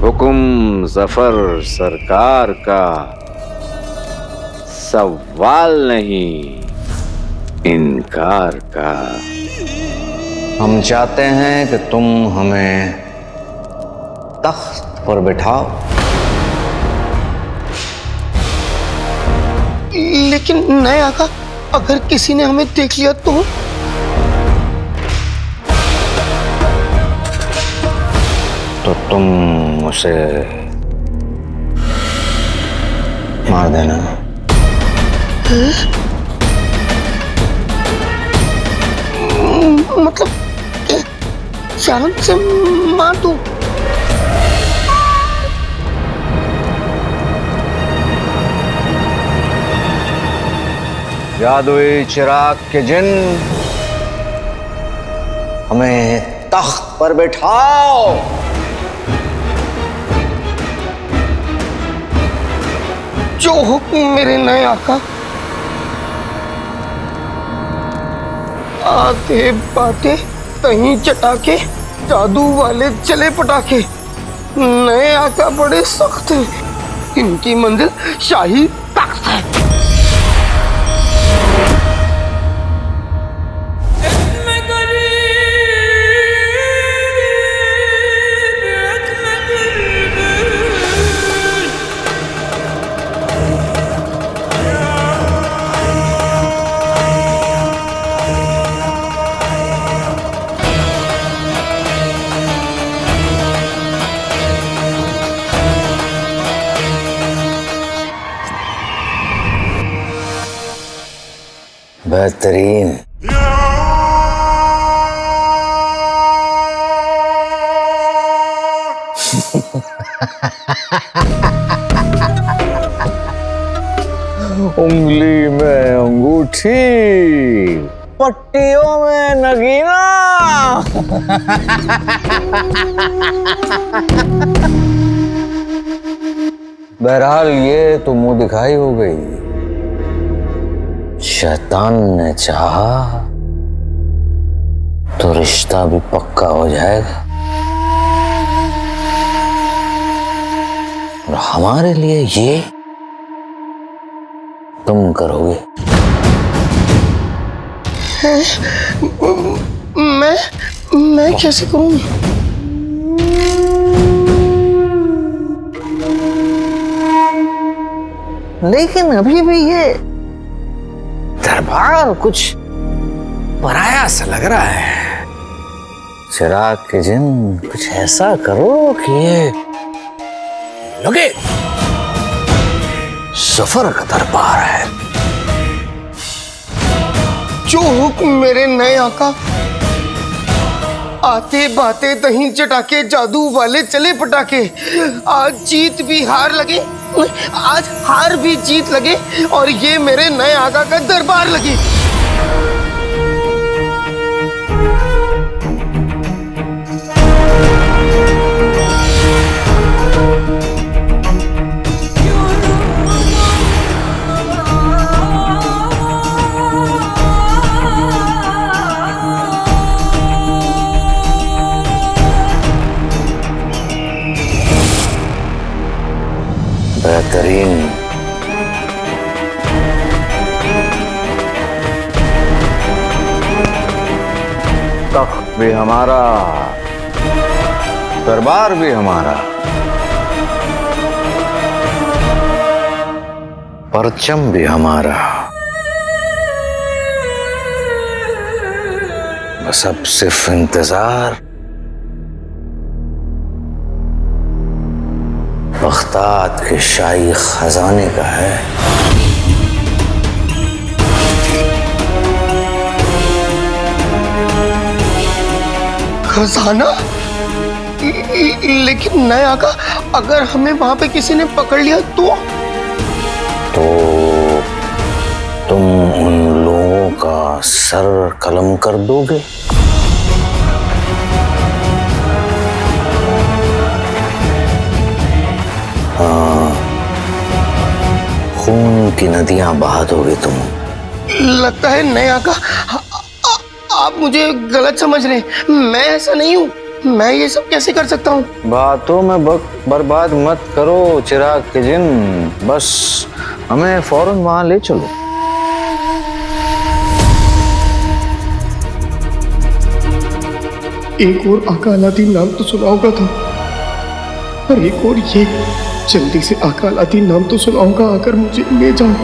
हुक्म जफर सरकार का, सवाल नहीं इनकार का। हम चाहते हैं कि तुम हमें तख्त पर बिठाओ। लेकिन नए आका, अगर किसी ने हमें देख लिया तो? तो तुम उसे मार देना। मतलब चांद से मार दूं? जादुई चिराग के जिन, हमें तख्त पर बैठाओ। जो हुक्म मेरे नए आका। आते बातें तहीं चटाके, जादू वाले चले पटाखे। नए आका बड़े सख्त हैं, इनकी मंजिल शाही तख्त है। बेहतरीन। उंगली में अंगूठी, पट्टियों में नगीना। बहरहाल ये तो मुंह दिखाई हो गई। शैतान ने चाहा तो रिश्ता भी पक्का हो जाएगा, और हमारे लिए ये तुम करोगे। मैं कैसे करूं? लेकिन अभी भी ये दरबार कुछ पराया सा लग रहा है। चिराग के जिन, कुछ ऐसा करो कि ये लगे सफर का दरबार है। जो हुक्म मेरे नए आका। आते बातें दही चटाके, जादू वाले चले पटाके। आज जीत भी हार लगे, आज हार भी जीत लगे, और ये मेरे नए आका का दरबार लगे। बेहतरीन। तख्त भी हमारा, दरबार भी हमारा, परचम भी हमारा। बस अब सिर्फ इंतजार बख्तात के शाही खजाने का है। खजाना? लेकिन नए आका, अगर हमें वहां पे किसी ने पकड़ लिया तो तुम उन लोगों का सर कलम कर दोगे। हाँ, खून की नदियां बहा दोगे तुम। लगता है नए आका, आप मुझे गलत समझ रहे हैं। मैं ऐसा नहीं हूं। मैं ये सब कैसे कर सकता हूँ? बातों में वक्त बर्बाद मत करो चिराग के जिन, बस हमें फौरन वहां ले चलो। एक और आका अलादीन नाम तो सुना होगा था, और एक और ये, जल्दी से आका अलादीन नाम तो सुनाऊंगा, आकर मुझे ले जाओ,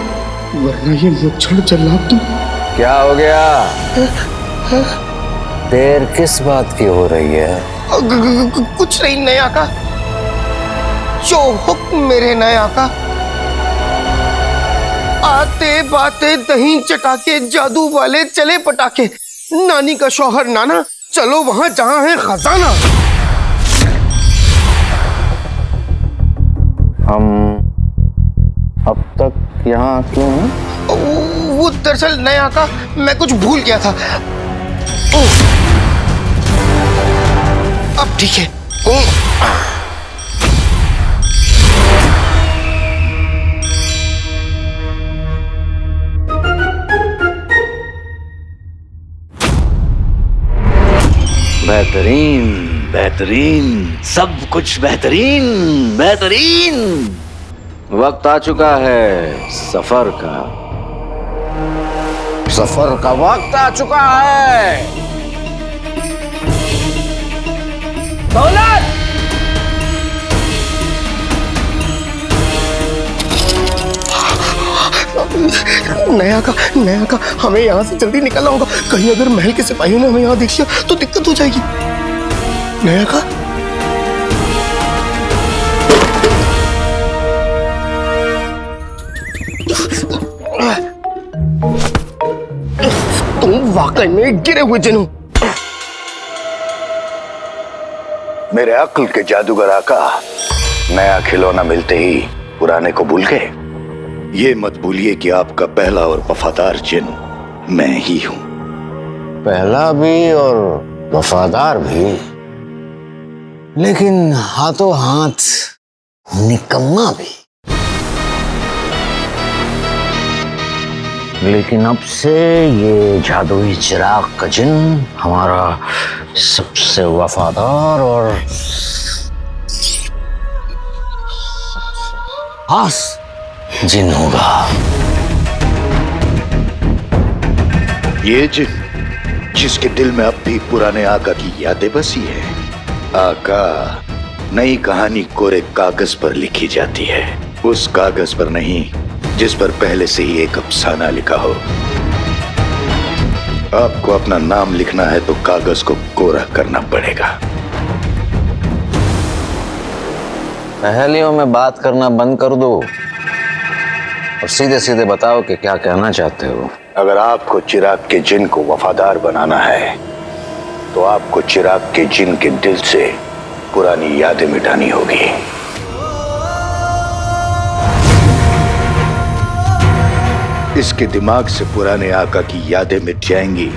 वरना ये मुच्छड़ जल्लाद तुम। क्या हो गया? देर किस बात की हो रही है? कुछ नहीं नए आका, जो हुक्म मेरे नए आका। आते बाते दही चटाके, जादू वाले चले पटाके, नानी का शौहर नाना, चलो वहां जहां है खजाना। हम अब तक यहाँ क्यों हैं? वो दरअसल नए आका, मैं कुछ भूल गया था। अब ठीक है। बेहतरीन बेहतरीन, सब कुछ बेहतरीन बेहतरीन। वक्त आ चुका है सफर का, सफर का वक्त आ चुका है। दौलत! नया का हमें यहाँ से जल्दी निकलना होगा। कहीं अगर महल के सिपाहियों ने हमें यहाँ देख लिया तो दिक्कत हो जाएगी। नया का तुम वाकई में गिरे हुए जिन हो। मेरे अक्ल के जादूगर आका, नया खिलौना मिलते ही पुराने को भूल गए। ये मत भूलिए कि आपका पहला और वफादार जिन मैं ही हूं। पहला भी और वफादार भी, लेकिन हाथों हाथ निकम्मा भी। लेकिन अब से ये जादुई चिराग का जिन हमारा सबसे वफादार और खास जिन होगा। ये जिन जिसके दिल में अब भी पुराने आका की यादें बसी है। आका, नई कहानी कोरे कागज पर लिखी जाती है, उस कागज पर नहीं जिस पर पहले से ही एक अफसाना लिखा हो। आपको अपना नाम लिखना है तो कागज को कोरा करना पड़ेगा। पहेलियों में बात करना बंद कर दो और सीधे सीधे बताओ कि क्या कहना चाहते हो। अगर आपको चिराग के जिन को वफादार बनाना है तो आपको चिराग के जिन के दिल से पुरानी यादें मिटानी होगी। इसके दिमाग से पुराने आका की यादें मिट जाएंगी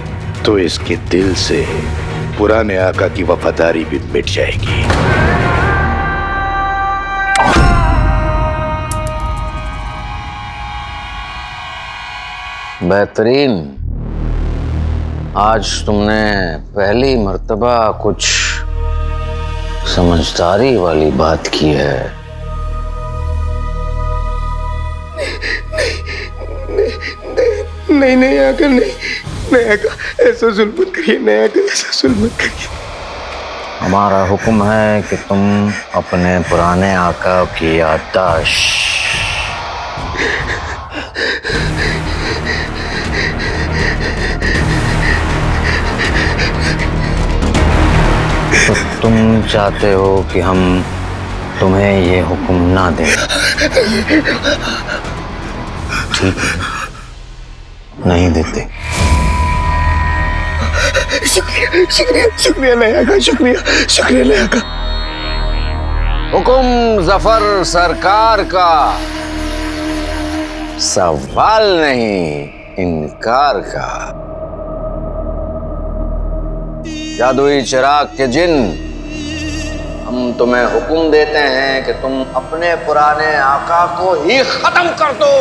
तो इसके दिल से पुराने आका की वफादारी भी मिट जाएगी। बेहतरीन, आज तुमने पहली मर्तबा कुछ समझदारी वाली बात की है। नहीं आका, नहीं आका, ऐसा जुल्म मत करिए। नहीं आका, ऐसा जुल्म मत करिए। हमारा हुक्म है कि तुम अपने पुराने आका की याददाश्त तो तुम चाहते हो कि हम तुम्हें ये हुक्म ना दें, ठीक है? नहीं देते। शुक्रिया नया का, शुक्रिया नया का। हुक्म जफर सरकार का, सवाल नहीं इनकार का। जादुई चिराग के जिन, हम तुम्हें हुक्म देते हैं कि तुम अपने पुराने आका को ही खत्म कर दो।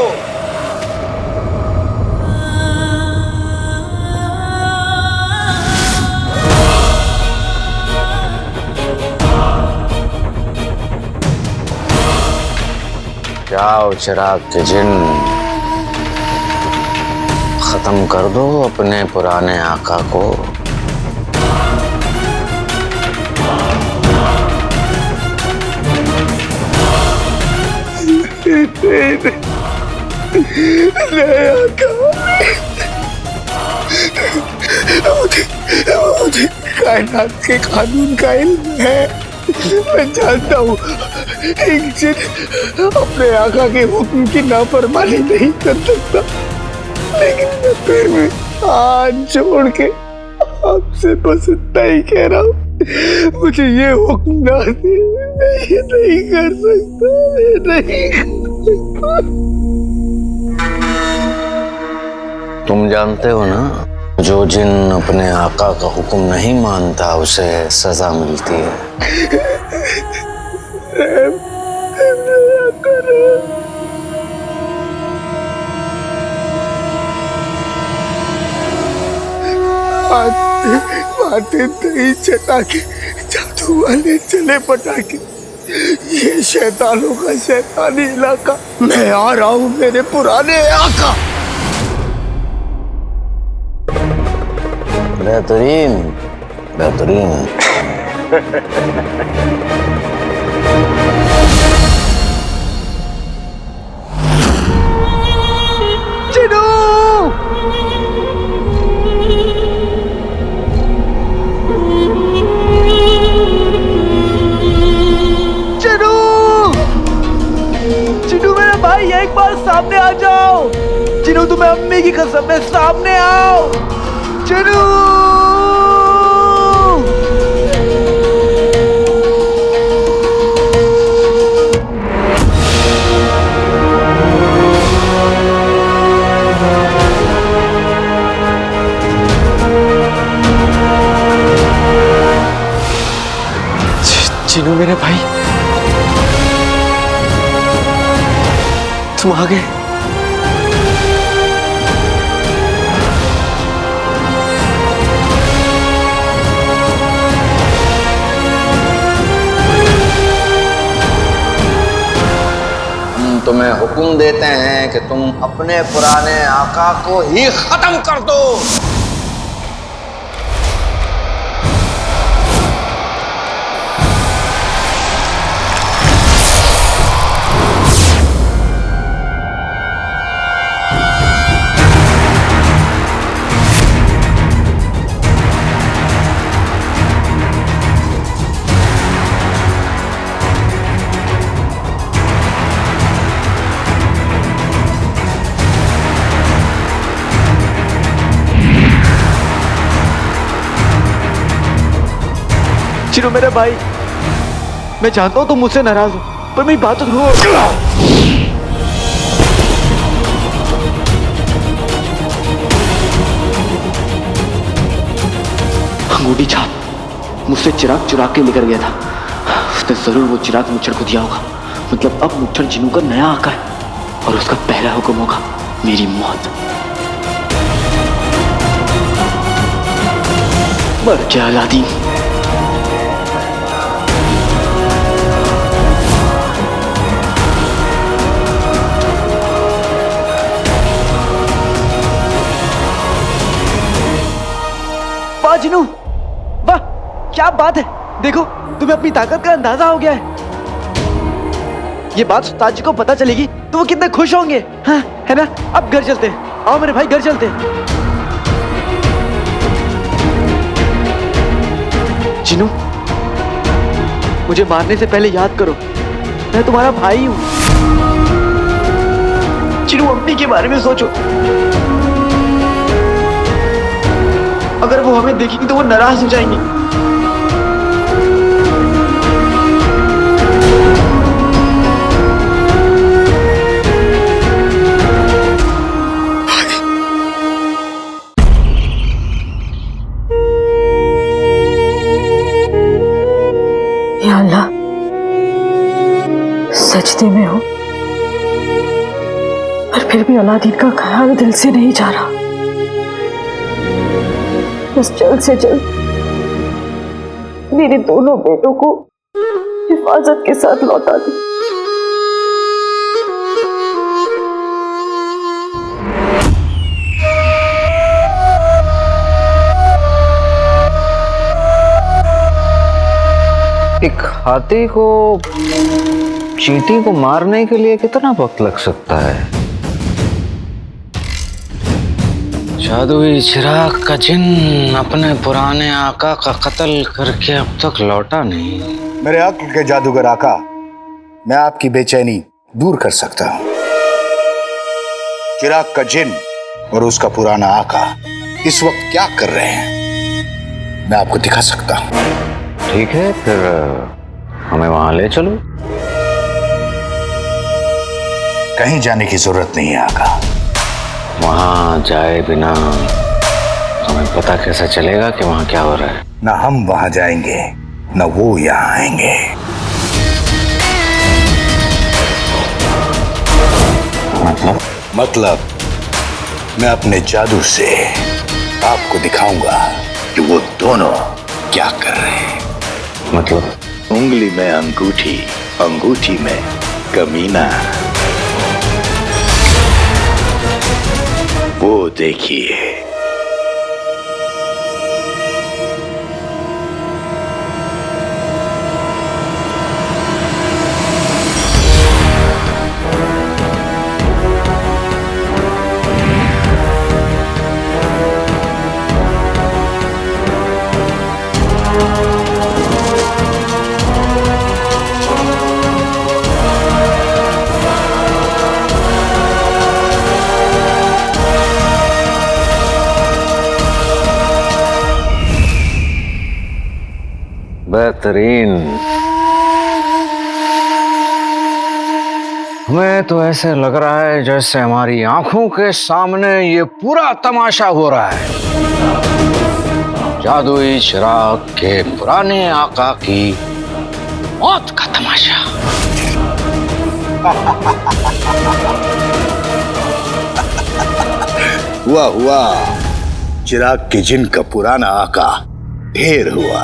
जाओ चिराग के जिन, खत्म कर दो अपने पुराने आका को। मुझे कायनात के कानून का इल्म है। मैं जानता हूँ एक जिन अपने आका के हुक्म की नाफरमानी नहीं कर सकता, लेकिन मैं फिर भी हाथ जोड़ के आपसे बस इतना ही कह रहा हूँ, मुझे ये हुक्म ना दे, मैं ये नहीं कर सकता, मैं नहीं कर सकता। तुम जानते हो ना, जो जिन अपने आका का हुक्म नहीं मानता उसे सजा मिलती है। बातें दही चटाके, जादू वाले चले पटाके, ये शैतानों का शैतानी इलाका। मैं आ रहा हूँ मेरे पुराने आका। बेहतरीन बेहतरीन। चिनू! चिनू! चिनू मेरे भाई, एक बार सामने आ जाओ। चिनू तुम्हें अम्मी की कसम है, सामने आओ। चिनू! चिनू मेरे भाई, तुम आ गए। तुम्हें हुक्म देते हैं कि तुम अपने पुराने आका को ही खत्म कर दो। चिनू मेरे भाई, मैं जानता हूं तुम मुझसे नाराज हो, पर मेरी बात तो सुनो। अंगूठी छाप मुझसे चिराग चुरा के लेकर गया था। उसने जरूर वो चिराग मुच्छर को दिया होगा। मतलब अब मुच्छर चिनू का नया आका है और उसका पहला हुक्म होगा मेरी मौत। मर जा अलादीन। वाह जिनू, वाह क्या बात है। देखो तुम्हें अपनी ताकत का अंदाजा हो गया है। ये बात उस्ताद जी को पता चलेगी तो वो कितने खुश होंगे, हाँ है ना। अब घर चलते हैं, आओ मेरे भाई घर चलते हैं। जिनू, मुझे मारने से पहले याद करो मैं तुम्हारा भाई हूं। जिनू अम्मी के बारे में सोचो, अगर वो हमें देखेंगी तो वो नाराज हो जाएंगी। या अल्लाह, सजदे में हूं पर फिर भी अलादीन का ख्याल दिल से नहीं जा रहा। बस जल्द से जल्द मेरे दोनों बेटों को हिफाजत के साथ लौटा दे। हाथी को चींटी को मारने के लिए कितना वक्त लग सकता है? जादुई चिराग का जिन अपने पुराने आका का कत्ल करके अब तक लौटा नहीं। मेरे अक्ल के जादूगर आका, मैं आपकी बेचैनी दूर कर सकता हूं। चिराग का जिन और उसका पुराना आका इस वक्त क्या कर रहे हैं, मैं आपको दिखा सकता हूं। ठीक है, फिर हमें वहां ले चलो। कहीं जाने की जरूरत नहीं है आका। वहां जाए बिना हमें पता कैसे चलेगा कि वहां क्या हो रहा है? ना हम वहां जाएंगे, ना वो यहां आएंगे। मतलब मैं अपने जादू से आपको दिखाऊंगा कि वो दोनों क्या कर रहे हैं। मतलब उंगली में अंगूठी, अंगूठी में कमीना। वो देखिए। बेहतरीन। हमें तो ऐसे लग रहा है जैसे हमारी आंखों के सामने ये पूरा तमाशा हो रहा है। जादुई चिराग के पुराने आका की मौत का तमाशा। हुआ हुआ, चिराग के जिन का पुराना आका ढेर हुआ।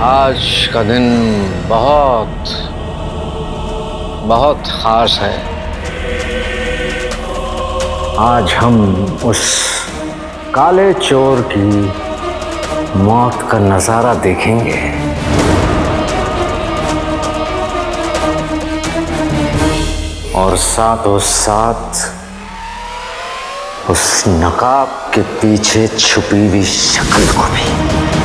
आज का दिन बहुत बहुत खास है। आज हम उस काले चोर की मौत का नजारा देखेंगे। और साथों साथ उस नकाब के पीछे छुपी हुई शक्ल को भी।